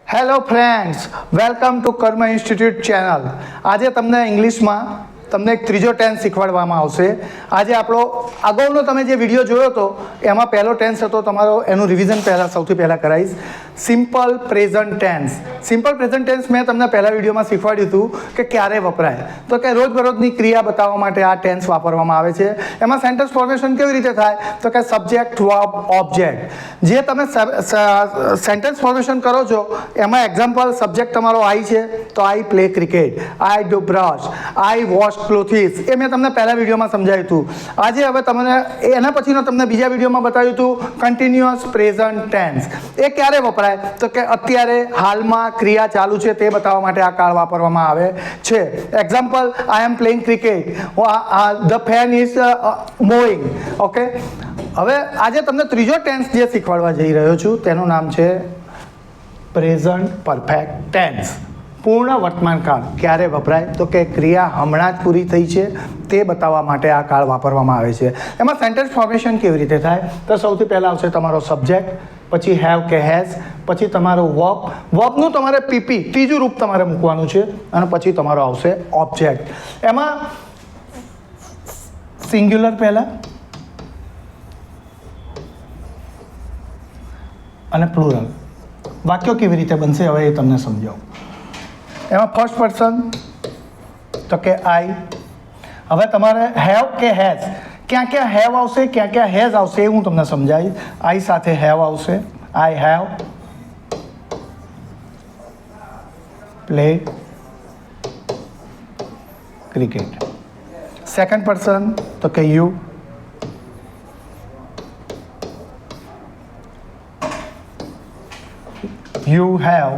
Hello friends, welcome to કર્મ institute channel. આજે તમને ઇંગ્લિશમાં તમને એક ત્રીજો ટેન્સ શીખવાડવામાં આવશે. આજે આપણો અગાઉનો તમે જે વિડીયો જોયો હતો એમાં પહેલો ટેન્સ હતો તમારો, એનું રિવિઝન સૌથી પહેલાં કરાવીશ. Simple present tense. Simple present tense મેં તમને પહેલા વિડીયોમાં શીખવાડ્યું હતું કે ક્યારે વપરાય. તો કે રોજબરોજની ક્રિયા બતાવવા માટે આ ટેન્સ વાપરવામાં આવે છે. એમાં સેન્ટેન્સ ફોર્મેશન કેવી રીતે થાય? તો કે સબ્જેક્ટ, વર્બ, ઓબ્જેક્ટ. જે તમે સેન્ટેન્સ ફોર્મેશન કરો છો એમાં એક્ઝામ્પલ સબ્જેક્ટ તમારો આઈ છે તો I play cricket, I do brush, I wash clothes. એ મેં તમને પહેલા વિડીયોમાં સમજાવ્યું હતું. આજે હવે તમને એના પછીનો તમને બીજા વિડીયોમાં બતાવ્યું હતું કન્ટિન્યુઅસ પ્રેઝન્ટ ટેન્સ. એ ક્યારે વપરાય? તો કે અત્યારે હાલમાં ક્રિયા ચાલુ છે તે બતાવવા માટે આ કાળ વાપરવામાં આવે છે. Example, I am playing cricket, the fan is moving. Okay, હવે આજે તમને ત્રીજો ટેન્સ જે શીખવાડવા જઈ રહ્યો છું તેનું નામ છે પ્રેઝન્ટ પરફેક્ટ ટેન્સ. પૂર્ણ વર્તમાન કાળ. ક્યારે વપરાય? તો કે ક્રિયા હમણાં જ પૂરી થઈ છે તે બતાવવા માટે આ કાળ વાપરવામાં આવે છે. એમાં સેન્ટેન્સ ફોર્મેશન કેવી રીતે થાય? તો સૌથી પહેલાં આવશે તમારો સબ્જેક્ટ, પછી હેવ કે હેઝ, પછી તમારો વર્બ. વર્બનું તમારે પીપી ત્રીજું રૂપ તમારે મૂકવાનું છે, અને પછી તમારો આવશે ઓબ્જેક્ટ. એમાં સિંગ્યુલર પહેલાં અને પ્લુરલ. વાક્યો કેવી રીતે બનશે હવે એ તમને સમજાવું. એમાં ફર્સ્ટ પર્સન તો કે આઈ. હવે તમારે હેવ કે હેઝ, ક્યાં ક્યાં હેવ આવશે, ક્યાં ક્યાં હેઝ આવશે એ હું તમને સમજાવીશ. આઈ સાથે હેવ આવશે. I have played cricket. Second person તો કે you. You have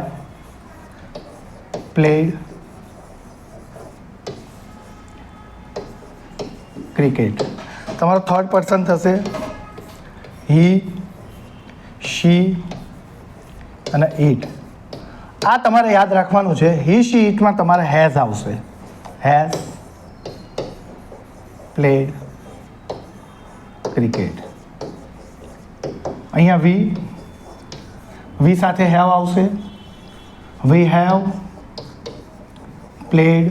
played cricket. તમારો થર્ડ પર્સન થશે he, she અને it. આ તમારે યાદ રાખવાનું છે. he, she, itમાં તમારે has આવશે. has played cricket. અહીંયા વી સાથે હેવ આવશે. We have played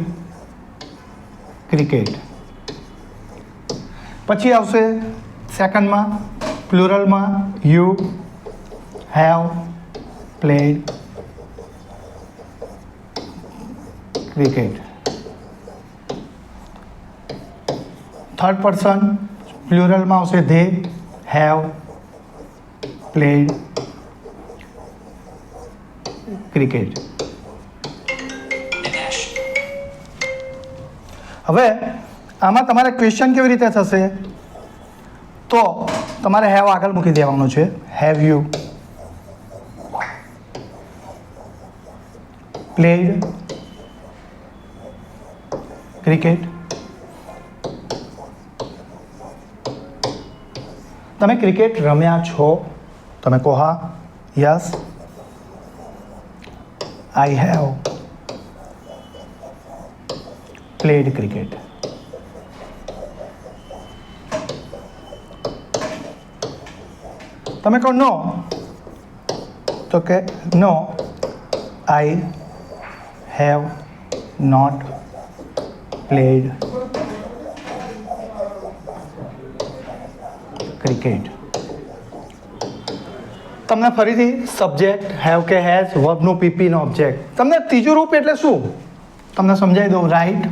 cricket. પછી આવશે સેકન્ડમાં પ્લુરલમાં you have played cricket. Third person પ્લુરલમાં આવશે ધે હેવ પ્લેડ ક્રિકેટ. હવે આમાં તમારે ક્વેશ્ચન કેવી રીતે થશે? તો તમારે હેવ આગળ મૂકી દેવાનું છે. Have you played cricket? તમે ક્રિકેટ રમ્યા છો? તમે કહો હા, yes, I have played cricket. તમે કહો નો, તો કે નો, I have not played cricket. તમને ફરીથી સબ્જેક્ટ, હેવ કે હેઝ, વર્બનું પીપી નો ઓબ્જેક્ટ. તમને ત્રીજું રૂપ એટલે શું તમને સમજાવી દઉં. રાઇટ,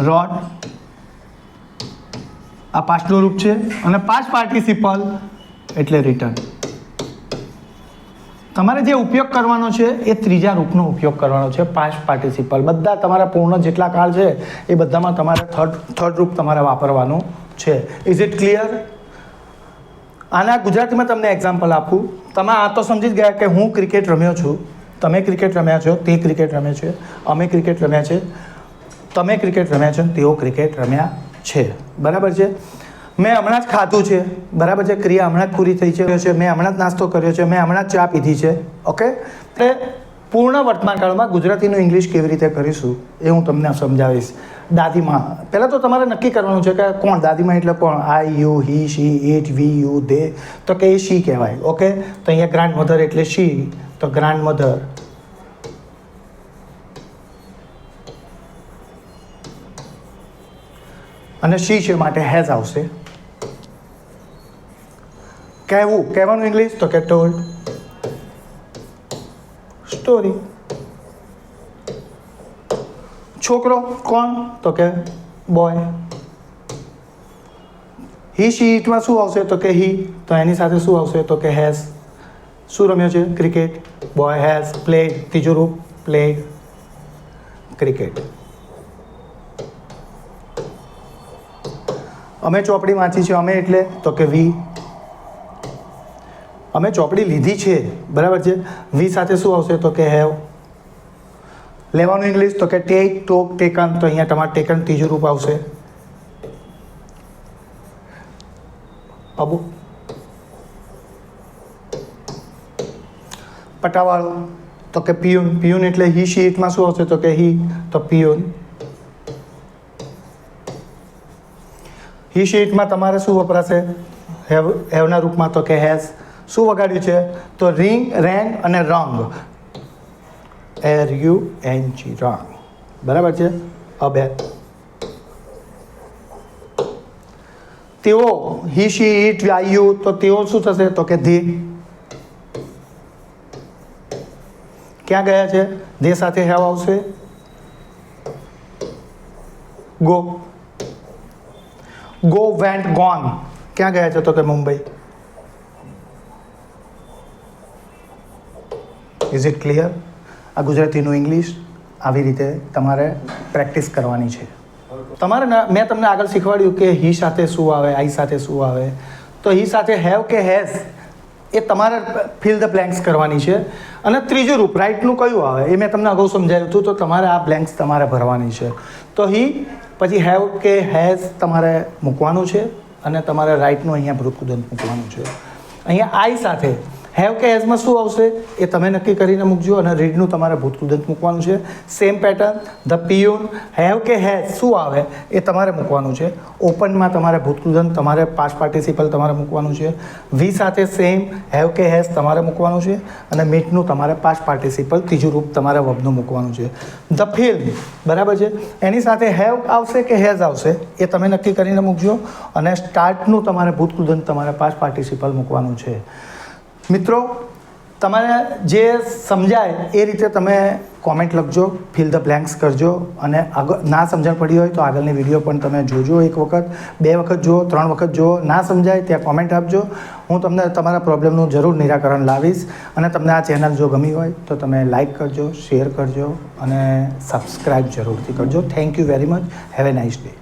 રોટ, આ પાસ્ટનું રૂપ છે, અને પાસ્ટ પાર્ટિસિપલ એટલે રિટર્ન. તમારે જે ઉપયોગ કરવાનો છે એ ત્રીજા રૂપનો ઉપયોગ કરવાનો છે. પાસ્ટ પાર્ટિસિપલ બધા તમારા પૂર્ણ જેટલા કાળ છે એ બધામાં તમારે થર્ડ રૂપ તમારે વાપરવાનું છે. Is it clear? આના ગુજરાતીમાં તમને એક્ઝામ્પલ આપું. તમે આ તો સમજી જ ગયા કે હું ક્રિકેટ રમ્યો છું, તમે ક્રિકેટ રમ્યા છો, તે ક્રિકેટ રમે છે, અમે ક્રિકેટ રમ્યા છે, તમે ક્રિકેટ રમ્યા છો, તેઓ ક્રિકેટ રમ્યા છે. બરાબર છે? મેં હમણાં જ ખાધું છે. બરાબર છે? ક્રિયા હમણાં જ પૂરી થઈ છે. મેં હમણાં જ નાસ્તો કર્યો છે, મેં હમણાં જ ચા પીધી છે. ઓકે, એટલે પૂર્ણ વર્તમાનકાળમાં ગુજરાતીનું ઇંગ્લિશ કેવી રીતે કરીશું એ હું તમને સમજાવીશ. દાદીમાં પહેલાં તો તમારે નક્કી કરવાનું છે કે કોણ દાદીમાં એટલે કોણ. I, you, he, she, it, we, you, they. તો કે એ શી કહેવાય. ઓકે, તો અહીંયા ગ્રાન્ડ મધર એટલે શી, તો ગ્રાન્ડ મધર. અને શી છે માટે હેઝ આવશે. કહેવું, કહેવાનું ઇંગ્લિશ તો કે ટોલ્ડ. સ્ટોરી. છોકરો કોણ તો કે બોય. હી શી ઇટમાં શું આવશે તો કે હી, તો એની સાથે શું આવશે તો કે હેઝ. શું રમ્યો છે ક્રિકેટ. Boy has played. ત્રીજું રૂપ પ્લેડ ક્રિકેટ. અમે ચોપડી વાંચી છે. અમે એટલે તો કે વી. અમે ચોપડી લીધી છે, બરાબર છે. વી સાથે શું આવશે તો કે હેવ. લેવાનું ઇંગ્લિશ તો કે ટેક, ટોક, ટેકન. તો અહીંયા તમારે ટેકન ત્રીજું રૂપ આવશે. અબુ. પટાવાળો તો કે પિયુન. પિયુન એટલે હી શી ઇટમાં શું આવશે તો કે હી, તો પિયુન. હી શી ઇટમાં તમારે શું વપરાશે હેવના રૂપમાં તો કે હેઝ. શું વગાડ્યું છે તો રિંગ, રેંગ અને રંગ. RUNG રંગ, બરાબર છે. અબે. તેઓ, હી શી ઇટ, આઈ, યુ, તો તેઓ શું થશે તો કે ધે. ક્યાં ગયા છે ધે સાથે હેવ આવશે. ગો. Go, went, gone. ક્યાં ગયા છે તો કે મુંબઈ. Is it clear? આ ગુજરાતીનું ઇંગ્લિશ આવી રીતે તમારે પ્રેક્ટિસ કરવાની છે. તમારે મેં તમને આગળ શીખવાડ્યું કે હી સાથે શું આવે, આઈ સાથે શું આવે. તો હી સાથે હેવ કે હેઝ એ તમારે ફિલ ધ બ્લેન્ક્સ કરવાની છે. અને ત્રીજું રૂપ રાઇટનું કયું આવે એ મેં તમને અગાઉ સમજાવ્યું હતું. તો તમારે આ બ્લેન્ક્સ તમારે ભરવાની છે. તો હી પછી હેવ કે હેઝ તમારે મૂકવાનું છે અને તમારે રાઇટનું અહીંયા ભૂતકૃદંત મૂકવાનું છે. અહીંયા આઈ સાથે હેવ કે હેઝમાં શું આવશે એ તમે નક્કી કરીને મૂકજો. અને રીડનું તમારે ભૂતકૃદંત મૂકવાનું છે. Same pattern. The peon. Have કે હેઝ શું આવે એ તમારે મૂકવાનું છે. ઓપનમાં તમારે ભૂતકૃદંત, તમારે પાસ્ટ પાર્ટિસિપલ તમારે મૂકવાનું છે. વી સાથે સેમ હેવ કે હેઝ તમારે મૂકવાનું છે. અને મીટનું તમારે પાસ્ટ પાર્ટિસિપલ ત્રીજું રૂપ તમારે વર્બનું મૂકવાનું છે. ધ ફિલ્મ, બરાબર છે. એની સાથે હેવ આવશે કે હેઝ આવશે એ તમે નક્કી કરીને મૂકજો. અને સ્ટાર્ટનું તમારે ભૂતકૃદંત તમારે પાસ્ટ પાર્ટિસિપલ મૂકવાનું છે. મિત્રો, તમારે જે સમજાય એ રીતે તમે કોમેન્ટ લખજો, ફિલ ધ બ્લેન્ક્સ કરજો. અને આગળ ના સમજણ પડી હોય તો આગળની વિડીયો પણ તમે જોજો. 1 વખત, 2 વખત જુઓ, 3 વખત જુઓ. ના સમજાય ત્યાં કોમેન્ટ આપજો. હું તમને તમારા પ્રોબ્લેમનું જરૂર નિરાકરણ લાવીશ. અને તમને આ ચેનલ જો ગમી હોય તો તમે લાઈક કરજો, શેર કરજો અને સબસ્ક્રાઈબ જરૂરથી કરજો. Thank you very much. Have a nice day.